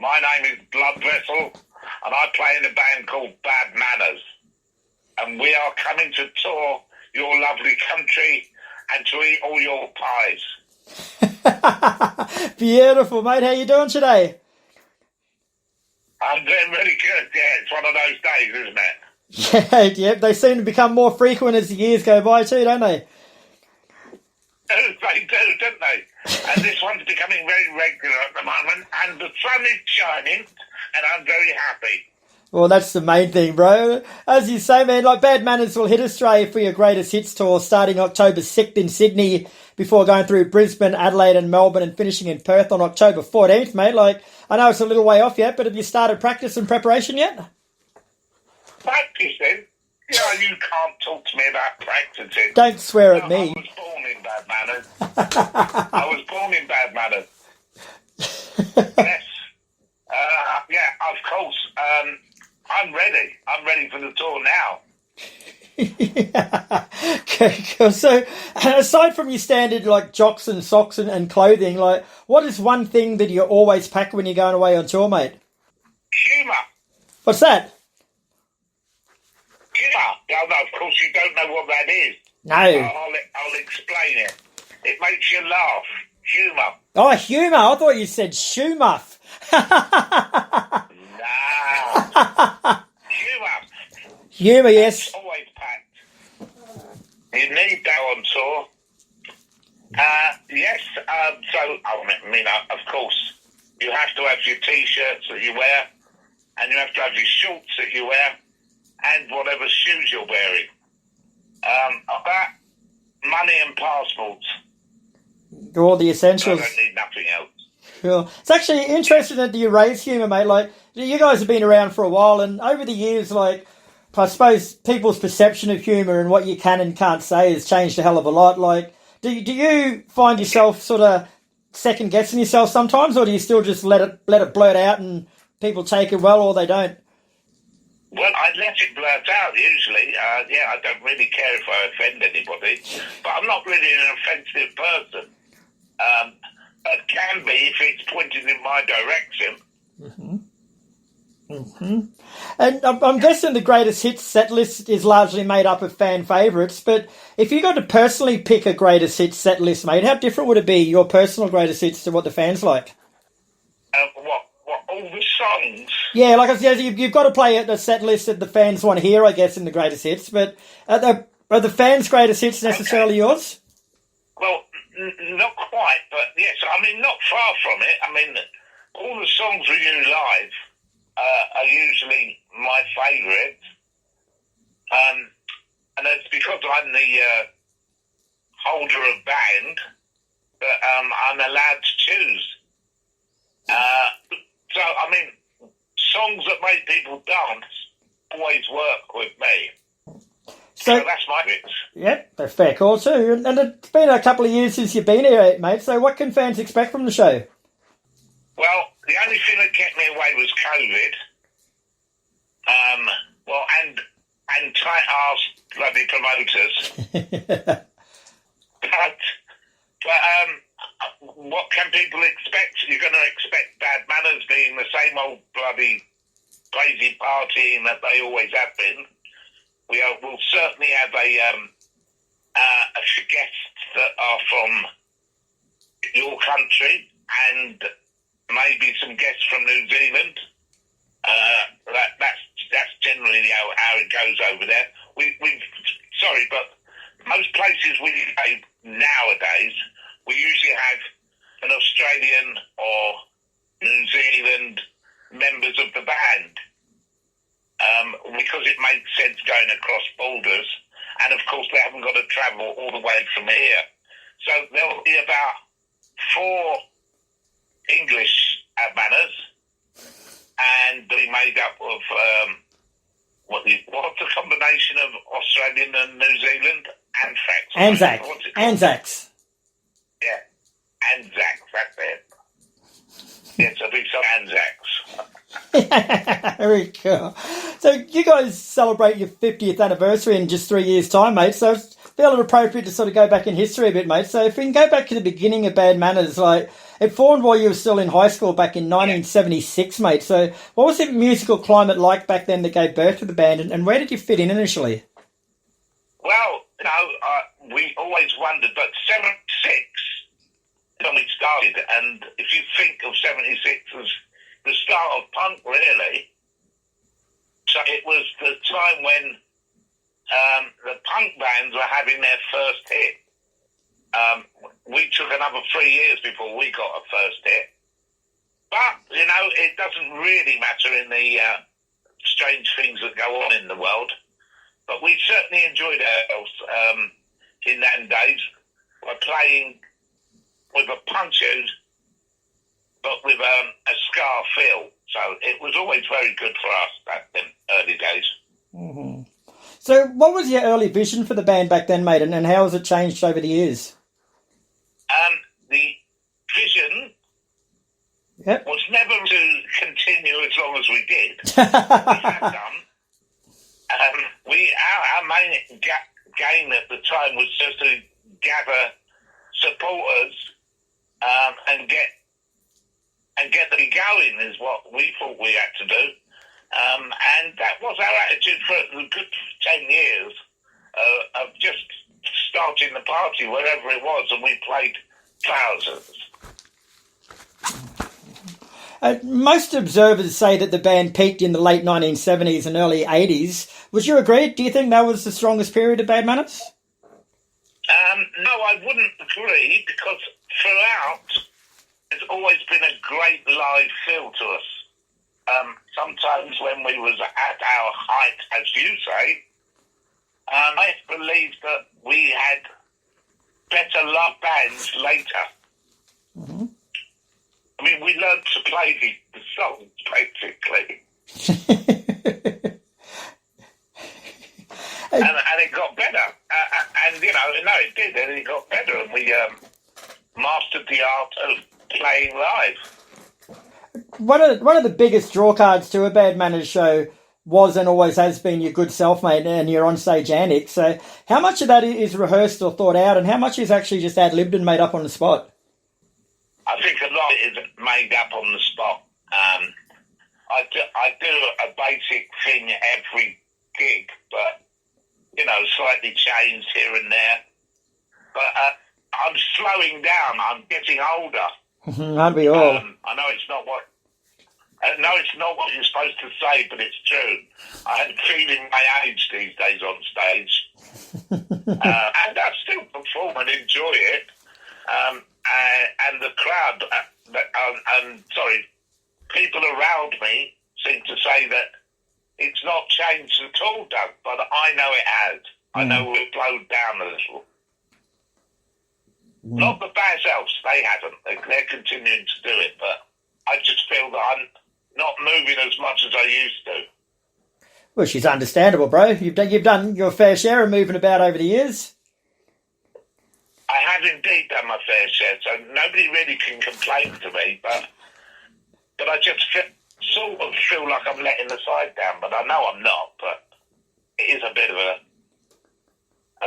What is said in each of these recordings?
My name is Bloodvessel, and I play in a band called Bad Manners. And we are coming to tour your lovely country and to eat all your pies. Beautiful, mate. How you doing today? I'm doing really good. Yeah, it's one of those days, isn't it? Yeah, they seem to become more frequent as the years go by too, don't they? They do, don't they? And this one's becoming very regular at the moment, and the sun is shining, and I'm very happy. Well, that's the main thing, bro. As you say, man, like Bad Manners will hit Australia for your Greatest Hits tour starting October 6th in Sydney before going through Brisbane, Adelaide and Melbourne and finishing in Perth on October 14th, mate. Like, I know it's a little way off yet, but have you started practice and preparation yet? Practicing? You know, you can't talk to me about practicing. Don't swear at me. I was born in Bad Manners. I was born in Bad Manners. Yes. Yeah, of course. I'm ready. I'm ready for the tour now. Yeah. Okay, cool. So, aside from your standard, like, jocks and socks and clothing, like, what is one thing that you always pack when you're going away on tour, mate? Humour. What's that? Humour. No, of course you don't know what that is. No. I'll explain it. It makes you laugh. Humour. Oh, humour. I thought you said shoe muff. Nah. Humour. Humour, yes. Always packed. You need that on tour. Yes. So, I mean, of course, you have to have your T-shirts that you wear, and you have to have your shorts that you wear, and whatever shoes you're wearing. That, money and passports. All the essentials. I don't need nothing else. Cool. It's actually interesting that you raise humour, mate. Like, you guys have been around for a while, and over the years, like, I suppose people's perception of humour and what you can and can't say has changed a hell of a lot. Like, do you find yourself sort of second guessing yourself sometimes, or do you still just let it blurt out and people take it well, or they don't? Well, I let it blurt out usually. Yeah, I don't really care if I offend anybody, but I'm not really an offensive person. It can be if it's pointed in my direction. And I'm guessing the Greatest Hits set list is largely made up of fan favourites, but if you got to personally pick a Greatest Hits set list, mate, how different would it be, your personal Greatest Hits, to what the fans like? What, all the songs? Yeah, like I said, you've got to play the set list that the fans want to hear, I guess, in the Greatest Hits, but are the fans' Greatest Hits necessarily yours? Well, not quite, but yes, I mean, not far from it. I mean, all the songs we do live are usually my favourites, and it's because I'm the holder of band that I'm allowed to choose. So, I mean, songs that make people dance always work with me. So that's my bits. Yep, that's fair call too. And it's been a couple of years since you've been here, mate, so what can fans expect from the show? Well, the only thing that kept me away was COVID. Well, and tight-ass bloody promoters. but what can people expect? You're going to expect Bad Manners being the same old bloody crazy partying that they always have been. We'll certainly have a few guests that are from your country and maybe some guests from New Zealand. That's generally how it goes over there. Sorry, but most places we go nowadays, we usually have an Australian or New Zealand members of the band. Because it makes sense going across borders, and of course they haven't got to travel all the way from here. So there'll be about 4 English Manners, and they'll be made up of what's the combination of Australian and New Zealand? Anzacs. Yeah, Anzacs. That's it. Yes, there'll be some Anzacs. Very cool. So you guys celebrate your 50th anniversary in just 3 years' time, mate. So it's fairly appropriate to sort of go back in history a bit, mate. So if we can go back to the beginning of Bad Manners, like, it formed while you were still in high school back in 1976, mate. So what was the musical climate like back then that gave birth to the band, and where did you fit in initially? Well, we always wondered, but 76 when we started, and if you think of 76 as the start of punk, really, so it was the time when the punk bands were having their first hit. We took another 3 years before we got a first hit. But, it doesn't really matter in the strange things that go on in the world. But we certainly enjoyed ourselves in them days by playing with a punk tune, but with a ska feel. So it was always very good for us back in early days. Mm-hmm. So what was your early vision for the band back then, mate, and how has it changed over the years? The vision was never to continue as long as we did. We had done. Our main game at the time was just to gather supporters and get them going is what we thought we had to do. And that was our attitude for a good 10 years of just starting the party wherever it was, and we played thousands. Most observers say that the band peaked in the late 1970s and early 80s. Would you agree? Do you think that was the strongest period of Bad Manners? No, I wouldn't agree, because throughout there's always been a great live feel to us. Sometimes when we was at our height, as you say, I believe that we had better live bands later. Mm-hmm. I mean, we learned to play the songs, basically. and it got better. And it did, and it got better, and we mastered the art of playing live. One of the biggest drawcards to a Bad Manners show was and always has been your good self, mate, and your on-stage antics. So how much of that is rehearsed or thought out, and how much is actually just ad-libbed and made up on the spot? I think a lot is made up on the spot. I do a basic thing every gig, but, slightly changed here and there. But I'm slowing down. I'm getting older. Aren't we all? I know it's not what you're supposed to say, but it's true. I'm feeling my age these days on stage. And I still perform and enjoy it. And the crowd, people around me seem to say that it's not changed at all, Doug, but I know it has. I know we've slowed down a little. Not the bad elves, they haven't. They're continuing to do it, but I just feel that I'm not moving as much as I used to. Which is understandable, bro. You've done your fair share of moving about over the years. I have indeed done my fair share, so nobody really can complain to me, but I just sort of feel like I'm letting the side down, but I know I'm not, but it is a bit of a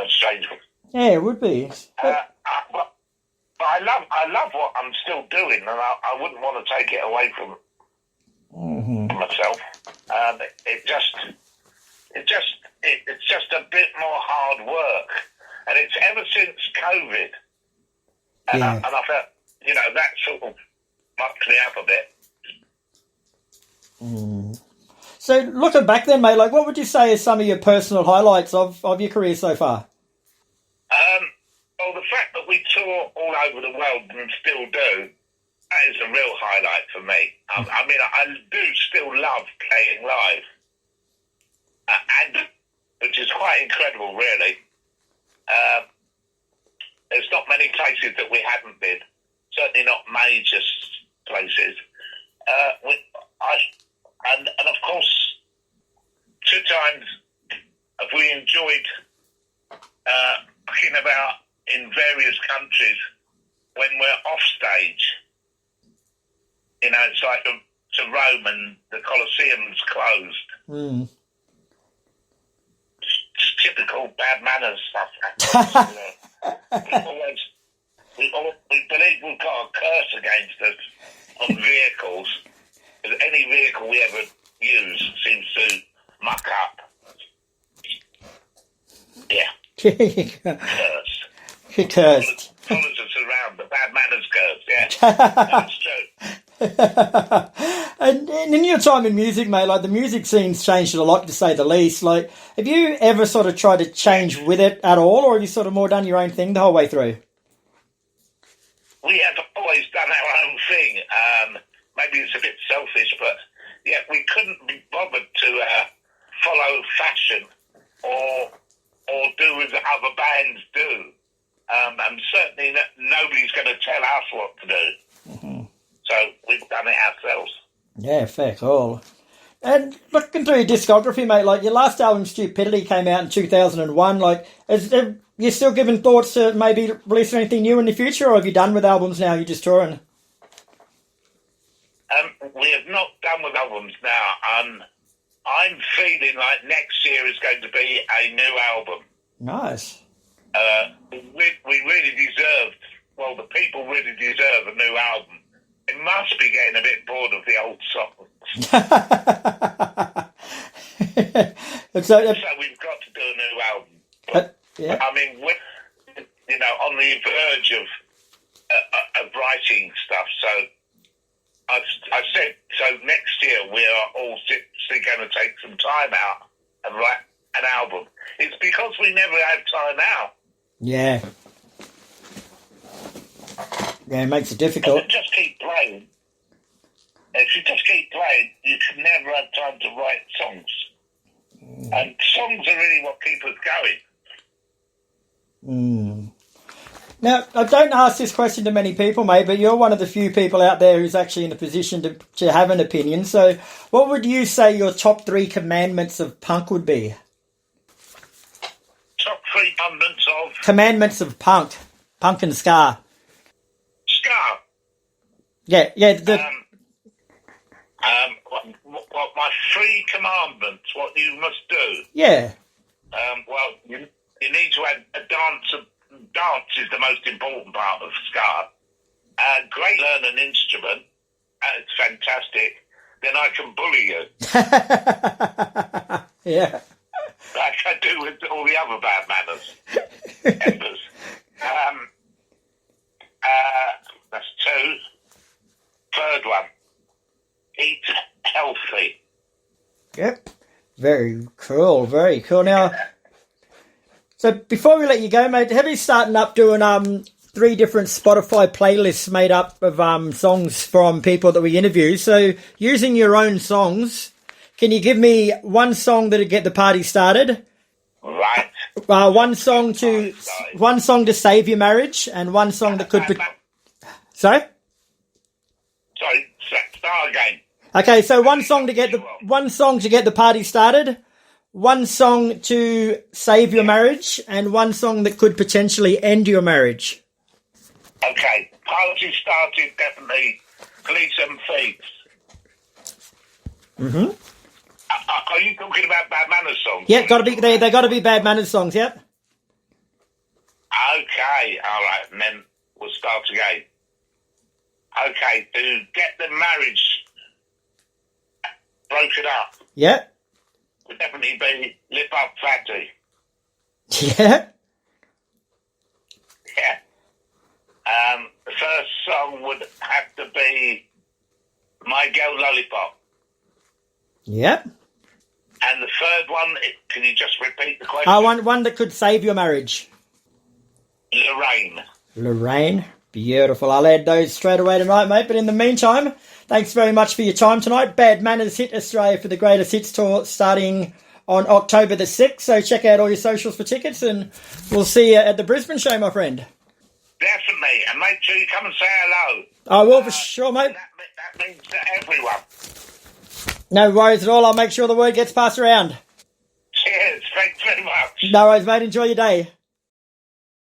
strange one. Yeah, it would be. But I love what I'm still doing, and I wouldn't want to take it away from myself. It's just a bit more hard work, and it's ever since COVID, and I felt that sort of mucked me up a bit. So looking back then, mate, what would you say is some of your personal highlights of your career so far? Well, the fact that we tour all over the world and still do, that is a real highlight for me. I mean, I do still love playing live, and which is quite incredible, really. There's not many places that we haven't been, certainly not major places. And of course, 2 times have we enjoyed looking about in various countries when we're off stage. It's like to Rome and the Colosseum's closed. Just typical Bad Manners stuff. we believe we've got a curse against us on vehicles. Because any vehicle we ever use seems to muck up. Yeah. Curse. You're cursed. Follows us around, the bad manners curse, yeah. That's true. And in your time in music, mate, like the music scene's changed a lot, to say the least. Like, have you ever sort of tried to change with it at all, or have you sort of more done your own thing the whole way through? We have always done our own thing. Maybe it's a bit selfish, but yeah, we couldn't be bothered to follow fashion or do as other bands do. And certainly nobody's going to tell us what to do. Mm-hmm. So we've done it ourselves. Yeah, fair call. And looking through your discography, mate, like your last album, Stupidity, came out in 2001. Like, you still giving thoughts to maybe releasing anything new in the future, or have you done with albums now? You're just touring? We have not done with albums now. I'm feeling like next year is going to be a new album. Nice. We really deserved, well, the people really deserve a new album. They must be getting a bit bored of the old songs. So we've got to do a new album. But, yeah. I mean, we're, on the verge of writing stuff. So I said, so next year we are all simply going to take some time out and write an album. It's because we never have time out. Yeah. Yeah, it makes it difficult. If you just keep playing, you can never have time to write songs. And songs are really what keep us going. Now, I don't ask this question to many people, mate, but you're one of the few people out there who's actually in a position to have an opinion. So what would you say your top 3 commandments of punk would be? Top 3 commandments of? Commandments of punk and ska. Ska? Yeah. What my 3 commandments, what you must do? Yeah. Well, you need to add a dance. Dance is the most important part of ska. Great, learn an instrument. It's fantastic. Then I can bully you. Yeah. Like I do with all the other bad manners. Embers. That's 2. Third one. Eat healthy. Yep. Very cool. Very cool. Now, so before we let you go, mate, Heavy's starting up doing 3 different Spotify playlists made up of songs from people that we interview. So using your own songs, can you give me one song that'd get the party started? Right. One song to save your marriage, and one song that could be. Sorry, start again. Okay, so one song to get the party started, one song to save your marriage, and one song that could potentially end your marriage. Okay, party started, definitely Police and Thieves. Mm-hmm. Are you talking about Bad Manners songs? Yeah, they got to be Bad Manners songs. Yep. Okay, all right, and then we'll start again. Okay, to get the marriage broken up. Yeah. Would definitely be Lip Up Fatty. Yeah. Yeah. The first song would have to be My Girl Lollipop. Yep. And the third one, can you just repeat the question? One that could save your marriage. Lorraine. Beautiful. I'll add those straight away tonight, mate. But in the meantime, thanks very much for your time tonight. Bad Manners hit Australia for the Greatest Hits Tour starting on October the 6th. So check out all your socials for tickets, and we'll see you at the Brisbane show, my friend. Definitely. And make sure you come and say hello. I will for sure, mate. That means to everyone. No worries at all. I'll make sure the word gets passed around. Cheers. Thanks very much. No worries, mate. Enjoy your day.